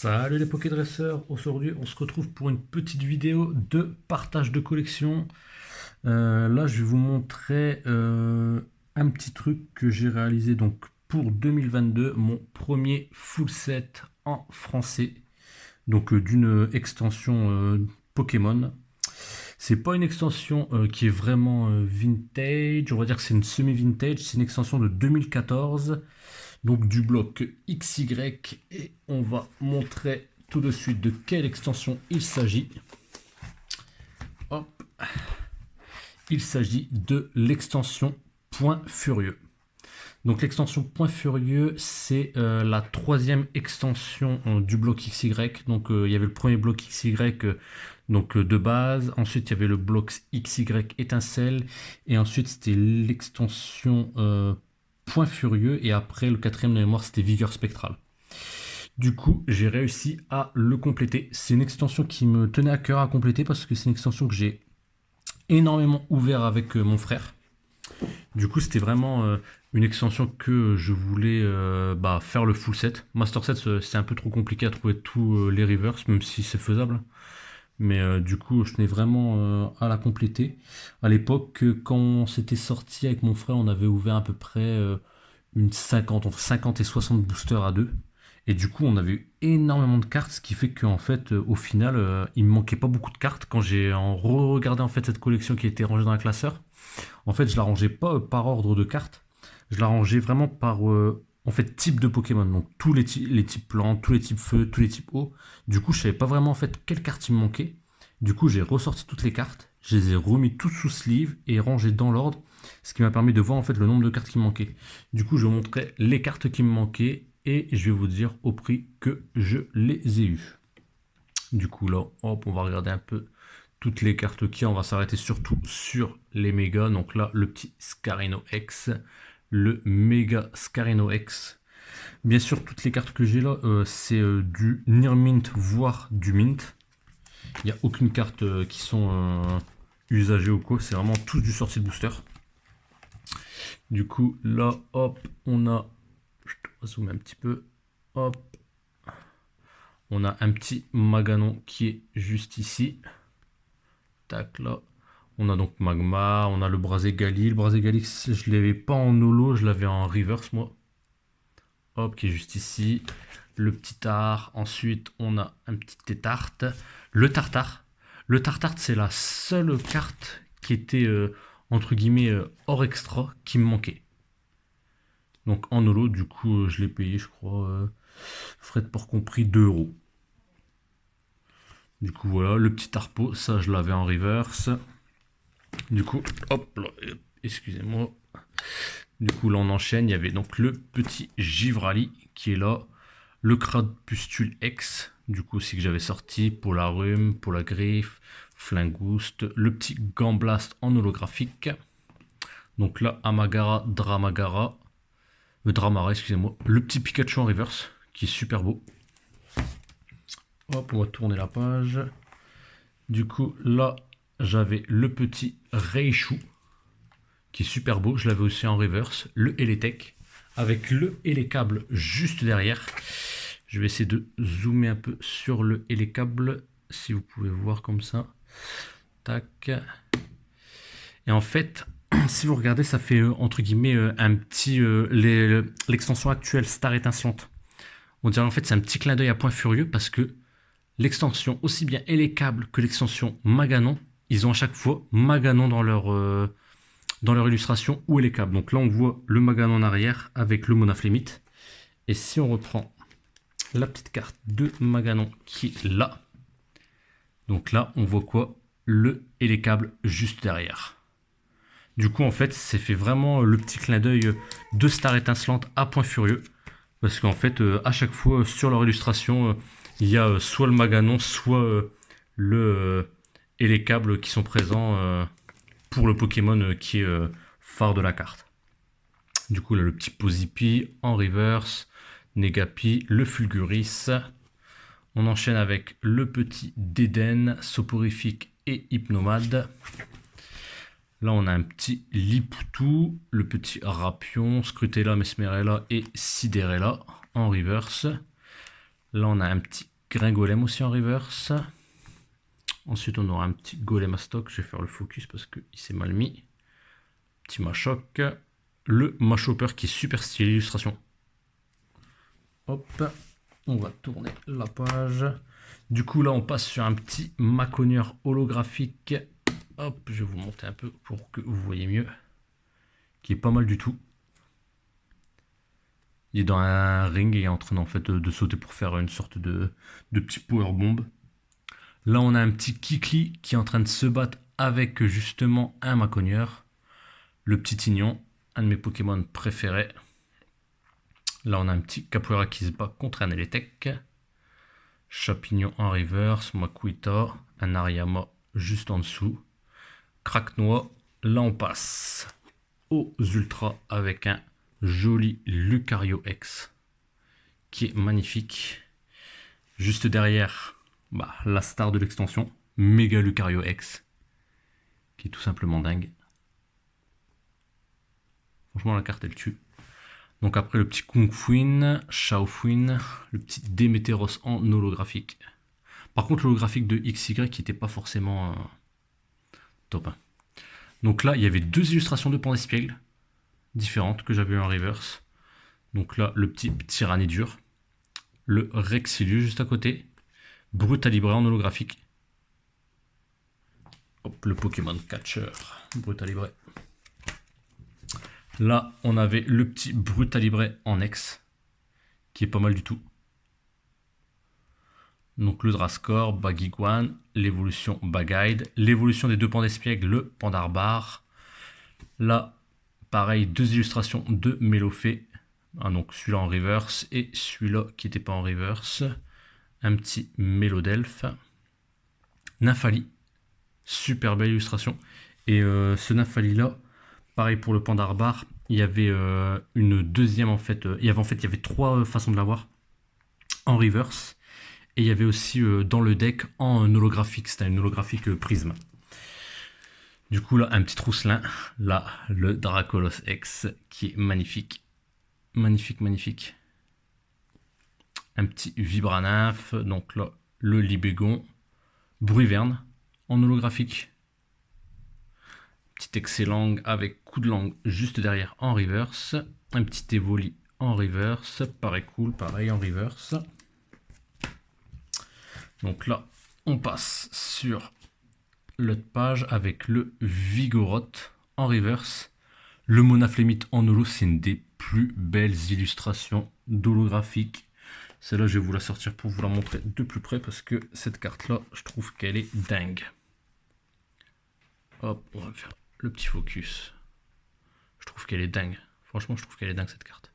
Salut les Pokédresseurs, aujourd'hui on se retrouve pour une petite vidéo de partage de collection. Là je vais vous montrer un petit truc que j'ai réalisé donc pour 2022, mon premier full set en français, donc d'une extension Pokémon. C'est pas une extension qui est vraiment vintage, on va dire que c'est une semi-vintage, c'est une extension de 2014, donc du bloc XY, et on va montrer tout de suite de quelle extension il s'agit. Hop. Il s'agit de l'extension Point Furieux. Donc l'extension Point Furieux, c'est la troisième extension du bloc XY. Donc il y avait le premier bloc XY de base. Ensuite il y avait le bloc XY étincelle. Et ensuite c'était l'extension Point Furieux. Et après le quatrième de mémoire c'était Vigueur Spectrale. Du coup j'ai réussi à le compléter. C'est une extension qui me tenait à cœur à compléter parce que c'est une extension que j'ai énormément ouvert avec mon frère. Du coup, c'était vraiment une extension que je voulais faire le full set. Master set, c'est un peu trop compliqué à trouver tous les reverse, même si c'est faisable. Mais du coup, je tenais vraiment à la compléter. À l'époque, quand c'était sorti avec mon frère, on avait ouvert à peu près une 50, entre 50 et 60 boosters à deux. Et du coup, on avait eu énormément de cartes, ce qui fait qu'en fait, au final, il me manquait pas beaucoup de cartes. Quand j'ai regardé en fait cette collection qui était rangée dans un classeur, en fait, je la rangeais pas par ordre de cartes, je la rangeais vraiment par en fait type de Pokémon. Donc tous les types plantes, tous les types feu, tous les types eau. Du coup, je savais pas vraiment en fait quelle carte il me manquait. Du coup, j'ai ressorti toutes les cartes, je les ai remis toutes sous sleeve et rangées dans l'ordre, ce qui m'a permis de voir en fait le nombre de cartes qui me manquaient. Du coup, je vous montrerai les cartes qui me manquaient et je vais vous dire au prix que je les ai eues. Du coup, là, hop, on va regarder un peu toutes les cartes qu'il y a. On va s'arrêter surtout sur les mégas. Donc là, le petit Scarino X, le méga Scarino X. Bien sûr, toutes les cartes que j'ai là, c'est du Near Mint, voire du Mint. Il n'y a aucune carte qui sont usagées ou quoi. C'est vraiment tout du sortie de booster. Du coup, là, hop, on a... Je te zoome un petit peu. Hop. On a un petit Maganon qui est juste ici. Tac, là. On a donc Magma, on a le Braségali. Le Braségali, je ne l'avais pas en holo, je l'avais en reverse, moi. Hop, qui est juste ici. Le petit art. Ensuite, on a un petit Tétarte. Le Tartare. Le Tartare, c'est la seule carte qui était, entre guillemets, hors extra, qui me manquait. Donc en holo, du coup, je l'ai payé, je crois, frais de port compris, 2 euros. Du coup, voilà, le petit Tarpo, ça, je l'avais en reverse. Du coup, hop là, excusez-moi. Du coup, là, on enchaîne. Il y avait donc le petit Givrali qui est là. Le Crapustule X, du coup, aussi que j'avais sorti. Pour la rhume, pour la griffe, Flingouste. Le petit Gamblast en holographique. Donc là, Amagara, Dramagara. Dramara, excusez-moi. Le petit Pikachu en reverse, qui est super beau. Hop, on va tourner la page. Du coup, là, j'avais le petit Raichu, qui est super beau. Je l'avais aussi en reverse. Le Eletech, avec le et les câbles juste derrière. Je vais essayer de zoomer un peu sur le et les câbles, si vous pouvez voir comme ça. Tac. Et en fait, si vous regardez, ça fait entre guillemets un petit... l'extension actuelle, Star Étincelante. On dirait en fait c'est un petit clin d'œil à Point Furieux parce que l'extension, aussi bien et les câbles que l'extension Maganon, ils ont à chaque fois Maganon dans leur illustration ou les câbles. Donc là, on voit le Maganon en arrière avec le Monaflémite. Et si on reprend la petite carte de Maganon qui est là, donc là, on voit quoi? Le et les câbles juste derrière. Du coup, en fait, c'est fait vraiment le petit clin d'œil de Star Étincelante à Point Furieux. Parce qu'en fait, à chaque fois, sur leur illustration, il y a soit le Maganon, soit le et les câbles qui sont présents pour le Pokémon qui est phare de la carte. Du coup, là, le petit Pozipi en reverse, Negapi, le Fulguris. On enchaîne avec le petit Déden, Soporifique et Hypnomade. Là, on a un petit Lipoutou, le petit Rapion, Scrutella, Mesmerella et Siderella en reverse. Là, on a un petit grain golem aussi en reverse. Ensuite, on aura un petit golem à stock. Je vais faire le focus parce qu'il s'est mal mis. Petit Machoc. Le Machopper qui est super stylé, illustration. Hop, on va tourner la page. Du coup, là, on passe sur un petit Maconieur holographique. Hop, je vais vous monter un peu pour que vous voyez mieux. Qui est pas mal du tout. Il est dans un ring et est en train en fait de sauter pour faire une sorte de petit power bomb. Là, on a un petit Kikli qui est en train de se battre avec justement un Maconieur. Le petit Tignon, un de mes Pokémon préférés. Là, on a un petit Capoeira qui se bat contre un Eletec. Chapignon en reverse, Makuita, un Ariama juste en dessous. Craque-noix. Là, on passe aux Ultras avec un joli Lucario X qui est magnifique. Juste derrière, la star de l'extension, Mega Lucario X, qui est tout simplement dingue. Franchement, la carte elle tue. Donc après le petit Kung Fuin, Shao Fuin, le petit Démétéros en holographique. Par contre, l'holographique de XY qui n'était pas forcément top. Hein. Donc là, il y avait deux illustrations de Pandespiègle différentes que j'avais eu en reverse. Donc là, le petit Tyrannidur, le Rexilius juste à côté, Brutalibré en holographique. Hop, le Pokémon Catcher, Brutalibré. Là, on avait le petit Brutalibré en X, qui est pas mal du tout. Donc le Drascore, Bagiguan, l'évolution Bagguide, l'évolution des deux Pandespiègles, le Pandarbare. Là, pareil, deux illustrations de Mélofée. Donc celui-là en reverse et celui-là qui n'était pas en reverse. Un petit Mélodelphe. Nymphali, super belle illustration. Et ce Nymphali-là, pareil pour le Pandarbare, il y avait une deuxième en fait. Il y avait trois façons de l'avoir en reverse. Et il y avait aussi dans le deck en holographique, c'était une holographique prisme. Du coup là, un petit Rousselin, là, le Dracolos X, qui est magnifique. Magnifique, magnifique. Un petit Vibranaf, donc là, le Libégon. Bruiverne, en holographique. Petit Excellent avec coup de langue juste derrière en reverse. Un petit Evoli en reverse, pareil cool, pareil en reverse. Donc là, on passe sur l'autre page avec le Vigoroth en reverse. Le Monaflémite en holo, c'est une des plus belles illustrations d'holographique. Celle-là, je vais vous la sortir pour vous la montrer de plus près parce que cette carte-là, je trouve qu'elle est dingue. Hop, on va faire le petit focus. Je trouve qu'elle est dingue. Franchement, je trouve qu'elle est dingue cette carte.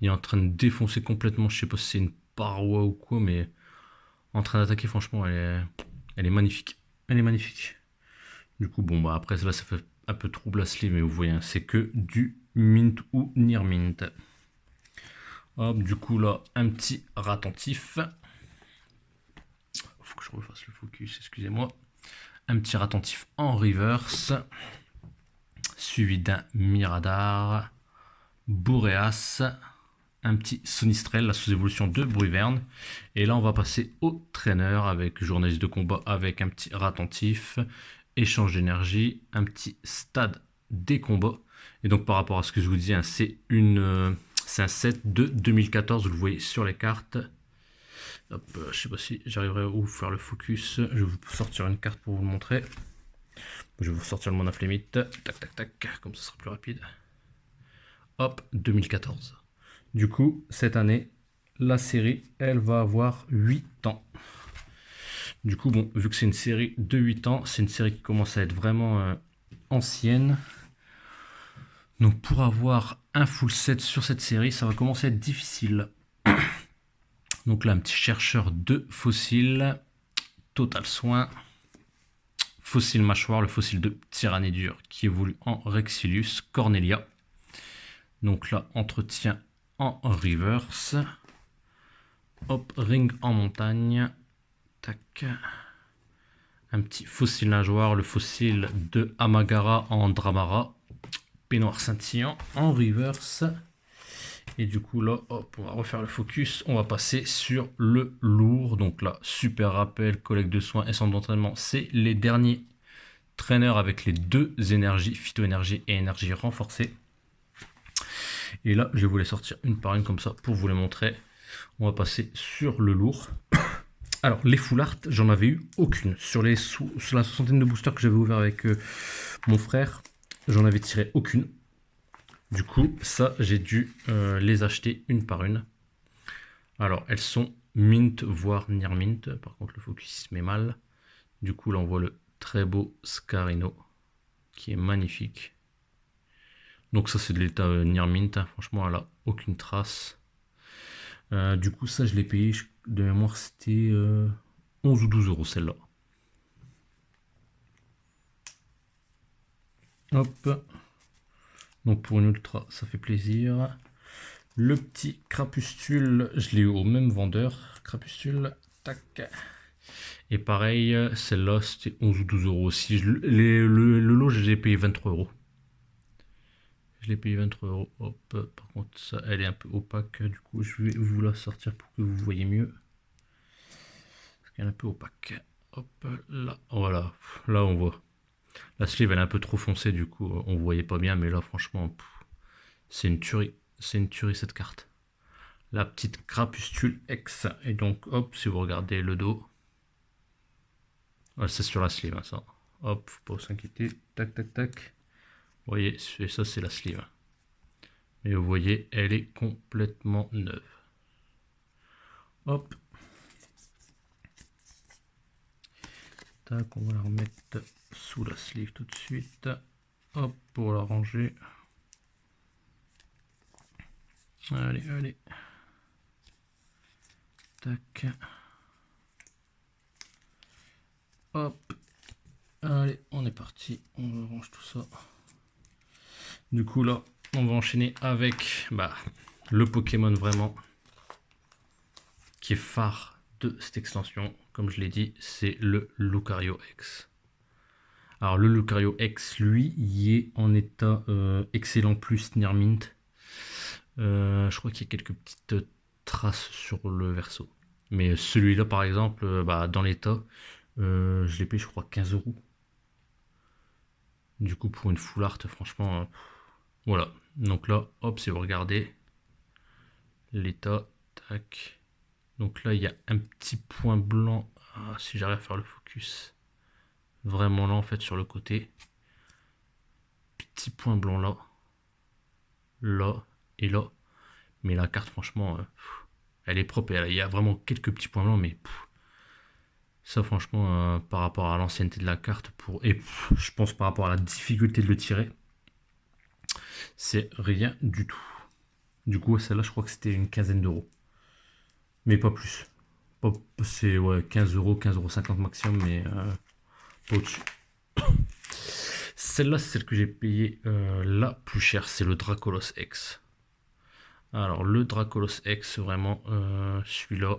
Il est en train de défoncer complètement, je sais pas si c'est une paroi ou quoi, mais en train d'attaquer, franchement, elle est magnifique. Elle est magnifique. Du coup, bon, après, là, ça fait un peu trouble à sleeve, mais vous voyez, hein, c'est que du mint ou near mint. Hop, du coup, là, un petit Ratentif. Faut que je refasse le focus, excusez-moi. Un petit Ratentif en reverse. Suivi d'un Miradar. Boreas. Un petit Sonistrel, la sous-évolution de Bruiverne. Et là, on va passer au traîneur avec journaliste de combat avec un petit Ratentif, échange d'énergie, un petit stade des combats. Et donc, par rapport à ce que je vous dis, hein, c'est un set de 2014, vous le voyez sur les cartes. Hop, je sais pas si j'arriverai à vous faire le focus. Je vais vous sortir une carte pour vous le montrer. Je vais vous sortir le Monaflémite. Tac, tac, tac, comme ça sera plus rapide. Hop, 2014. Du coup, cette année, la série, elle va avoir 8 ans. Du coup, bon, vu que c'est une série de 8 ans, c'est une série qui commence à être vraiment ancienne. Donc pour avoir un full set sur cette série, ça va commencer à être difficile. Donc là, un petit chercheur de fossiles. Total soin. Fossile mâchoire, le fossile de Tyrannidur qui évolue en Rexilius. Cornelia. Donc là, entretien en reverse. Hop, ring en montagne. Tac. Un petit fossile nageoire, le fossile de Amagara en Dramara. Peignoir scintillant en reverse. Et du coup là, hop, on va refaire le focus. On va passer sur le lourd. Donc là, super rappel, collecte de soins et centre d'entraînement. C'est les derniers traîneurs avec les deux énergies, phyto-énergie et énergie renforcée. Et là, je vais vous les sortir une par une comme ça pour vous les montrer. On va passer sur le lourd. Alors, les full art, j'en avais eu aucune. Sur la soixantaine de boosters que j'avais ouvert avec mon frère, j'en avais tiré aucune. Du coup, ça, j'ai dû les acheter une par une. Alors, elles sont mint, voire near mint. Par contre, le focus se met mal. Du coup, là, on voit le très beau Scarino, qui est magnifique. Donc ça, c'est de l'état near mint. Hein. Franchement, elle a aucune trace. Du coup, ça, je l'ai payé, de mémoire, c'était 11 ou 12 euros, celle-là. Hop. Donc pour une ultra, ça fait plaisir. Le petit crapustule, je l'ai eu au même vendeur. Crapustule, tac. Et pareil, celle-là, c'était 11 ou 12 euros aussi. Le lot, je l'ai payé 23 euros. Je l'ai payé 23 euros. Hop, par contre, ça, elle est un peu opaque. Du coup, je vais vous la sortir pour que vous voyez mieux. Parce qu'elle est un peu opaque. Hop, là, voilà. Là, on voit. La sleeve, elle est un peu trop foncée, du coup, on voyait pas bien. Mais là, franchement, c'est une tuerie. C'est une tuerie, cette carte. La petite crapustule X. Et donc, hop, si vous regardez le dos. C'est sur la sleeve, hein, ça. Hop, faut pas s'inquiéter. Tac, tac, tac. Vous voyez, ça, c'est la sleeve. Et vous voyez, elle est complètement neuve. Hop. Tac, on va la remettre sous la sleeve tout de suite. Hop, pour la ranger. Allez, allez. Tac. Hop. Allez, on est parti. On range tout ça. Du coup, là, on va enchaîner avec le Pokémon vraiment qui est phare de cette extension. Comme je l'ai dit, c'est le Lucario X. Alors, le Lucario X, lui, il est en état excellent plus near mint. Je crois qu'il y a quelques petites traces sur le verso. Mais celui-là, par exemple, dans l'état, je l'ai payé, je crois, 15 euros. Du coup, pour une full art, franchement, voilà. Donc là, hop, si vous regardez l'état, tac. Donc là, il y a un petit point blanc. Ah, si j'arrive à faire le focus, vraiment là, en fait, sur le côté. Petit point blanc là, là et là. Mais la carte, franchement, elle est propre. Il y a vraiment quelques petits points blancs, mais ça, franchement, par rapport à l'ancienneté de la carte, je pense par rapport à la difficulté de le tirer, c'est rien du tout. Du coup, celle-là, je crois que c'était une quinzaine d'euros. Mais pas plus. C'est 15 euros, 15,50 € maximum, mais pas au-dessus. Celle-là, c'est celle que j'ai payée la plus chère, c'est le Dracolos X. Alors, le Dracolos X, vraiment, celui-là,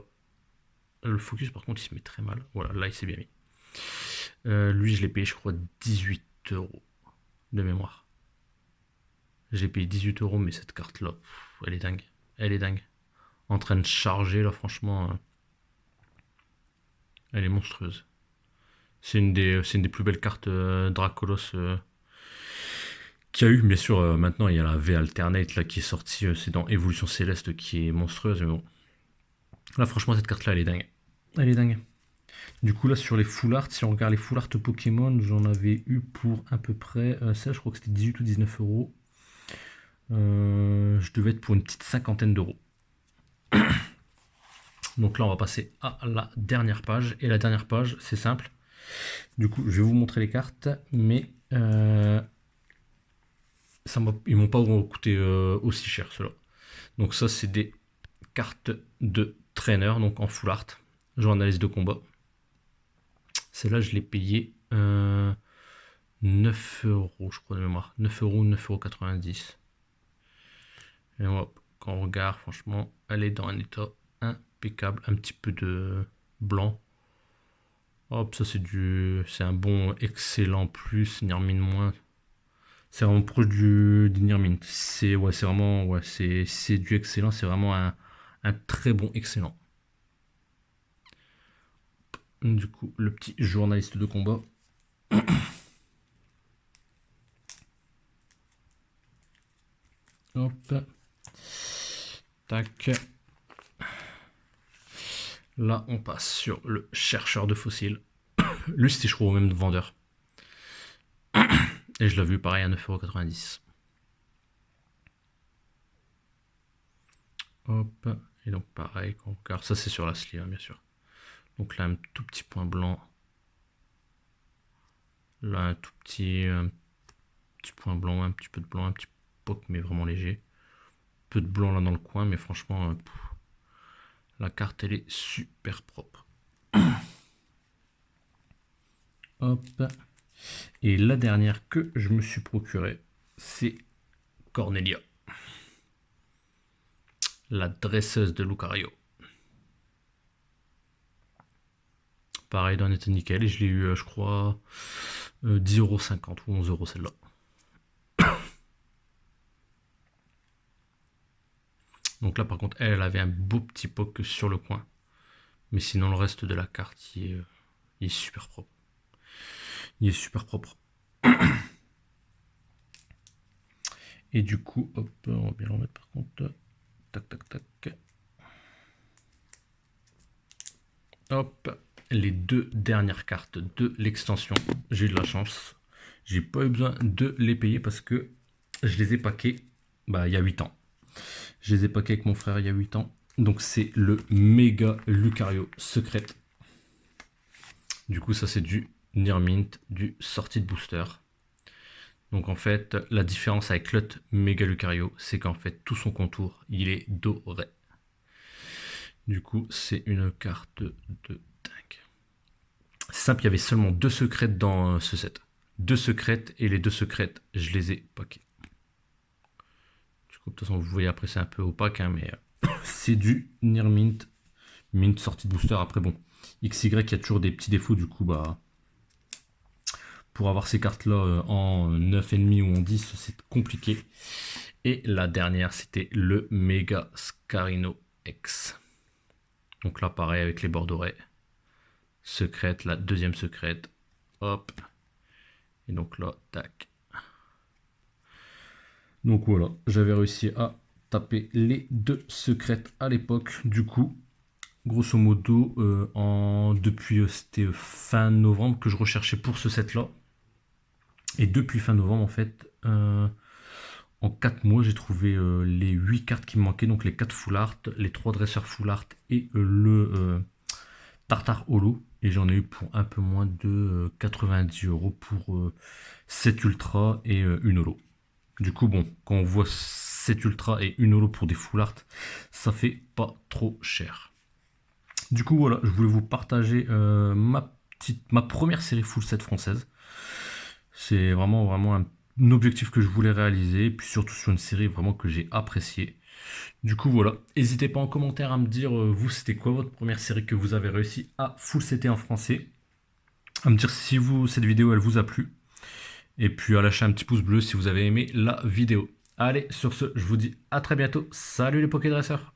le focus, par contre, il se met très mal. Voilà, là, il s'est bien mis. Lui, je l'ai payé, je crois, 18 euros de mémoire. J'ai payé 18 euros, mais cette carte-là, elle est dingue. Elle est dingue. En train de charger, là, franchement, elle est monstrueuse. C'est une des plus belles cartes Dracolos qu'il y a eu. Bien sûr, maintenant, il y a la V Alternate là, qui est sortie. C'est dans Évolution Céleste qui est monstrueuse, mais bon. Là, franchement, cette carte-là, elle est dingue. Elle est dingue. Du coup, là, sur les full art, si on regarde les full art Pokémon, j'en avais eu pour à peu près, ça, je crois que c'était 18 ou 19 euros. Je devais être pour une petite cinquantaine d'euros. Donc là, on va passer à la dernière page. Et la dernière page, c'est simple. Du coup, je vais vous montrer les cartes, mais ils m'ont pas coûté aussi cher, ceux-là. Donc ça, c'est des cartes de trainer, donc en full art, journaliste de combat. Celle-là, je l'ai payé 9 euros, je crois de mémoire. 9 euros, 9,90 €. Et quand on regarde, franchement, elle est dans un état impeccable. Un petit peu de blanc. Hop, ça c'est un bon excellent plus, Nirmine moins. C'est vraiment proche du Nearmint. C'est ouais, c'est vraiment ouais, c'est du excellent. C'est vraiment un très bon excellent. Du coup, le petit journaliste de combat. Hop. Tac. Là, on passe sur le chercheur de fossiles. Lui, c'était, je crois, au même vendeur. Et je l'ai vu pareil à 9,90 €. Hop. Et donc, pareil, car ça, c'est sur la sleeve, hein, bien sûr. Donc là, un tout petit point blanc. Là, un petit point blanc, un petit peu de blanc, un petit poc, mais vraiment léger. Peu de blanc là dans le coin, mais franchement, la carte, elle est super propre. Hop. Et la dernière que je me suis procurée, c'est Cornelia, la dresseuse de Lucario. Pareil, dans état nickel, et je l'ai eu, je crois, 10,50 € ou 11 € celle-là. Donc là, par contre, elle avait un beau petit poc sur le coin. Mais sinon, le reste de la carte, il est super propre. Il est super propre. Et du coup, hop, on va bien le remettre par contre. Tac, tac, tac. Hop, les deux dernières cartes de l'extension. J'ai eu de la chance. J'ai pas eu besoin de les payer parce que je les ai packés il y a 8 ans. Je les ai packés avec mon frère il y a 8 ans. Donc c'est le méga Lucario secret. Du coup, ça c'est du Nearmint, du sortie de booster. Donc en fait, la différence avec l'autre méga Lucario, c'est qu'en fait, tout son contour, il est doré. Du coup, c'est une carte de dingue. C'est simple, il y avait seulement 2 secrètes dans ce set. 2 secrètes, et les 2 secrètes, je les ai packées. Du coup, de toute façon, vous voyez après, c'est un peu opaque, hein, mais c'est du Nearmint, mint sortie de booster. Après, bon, XY, il y a toujours des petits défauts, du coup, pour avoir ces cartes-là en 9,5 ou en 10, c'est compliqué. Et la dernière, c'était le Mega Scarino X. Donc là, pareil, avec les bords dorés. Secrète, la deuxième secrète. Hop. Et donc là, tac. Donc voilà, j'avais réussi à taper les 2 secrètes à l'époque. Du coup, grosso modo, depuis c'était fin novembre que je recherchais pour ce set-là. Et depuis fin novembre, en fait, en 4 mois, j'ai trouvé les 8 cartes qui me manquaient. Donc les 4 full art, les 3 dresseurs full art et le Tartare Holo. Et j'en ai eu pour un peu moins de 90 € pour 7 ultra et une holo. Du coup, bon, quand on voit 7 ultra et une holo pour des full art, ça fait pas trop cher. Du coup, voilà, je voulais vous partager ma première série full set française. C'est vraiment un objectif que je voulais réaliser, et puis surtout sur une série vraiment que j'ai appréciée. Du coup, voilà, n'hésitez pas en commentaire à me dire, vous, c'était quoi votre première série que vous avez réussi à full setter en français, à me dire si cette vidéo, elle vous a plu, et puis à lâcher un petit pouce bleu si vous avez aimé la vidéo. Allez, sur ce, je vous dis à très bientôt. Salut les Pokédresseurs!